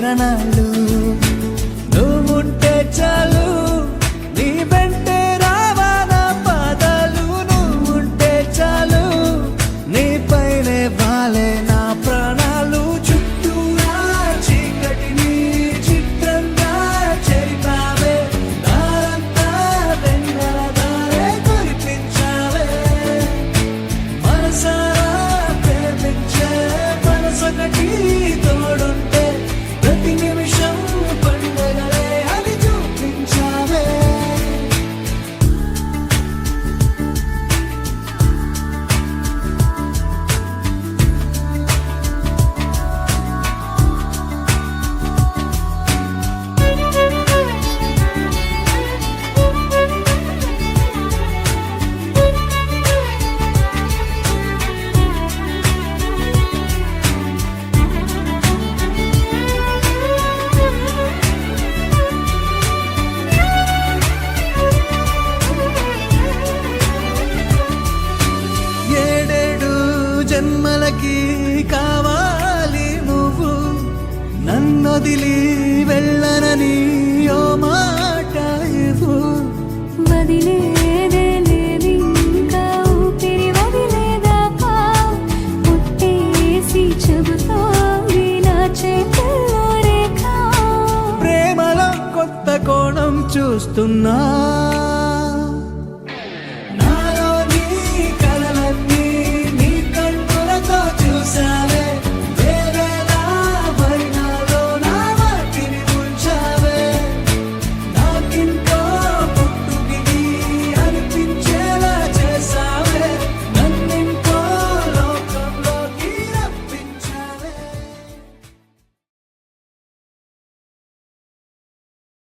కిరణాలు నువ్వుంటే చాలు నీ వెంటే రావాలా పాదాలు నువ్వుంటే చాలు నీ పైనే వాలే నా ప్రాణాలు చుట్టూరా చీకటిని చిత్రంగా చేరిపావే దారంతా వెన్నెల దారే కురిపించావే మనసారా ప్రేమించే మనసొకటి తోడుంటే ప్రతి నిమిషం పండగలే అని చూపించావే ఏడేడు జన్మలకి కావాలి నువ్వు నన్నొదిలి వెళ్ళనని ఓ మాట ఇవ్వు వదిలేదే లేదింకా ఊపిరి వదిలేదాకా పుట్టేసి చెబుతోంది నా చేతుల్లో రేఖ ప్రేమలో కొత్త కోణం చూస్తున్నా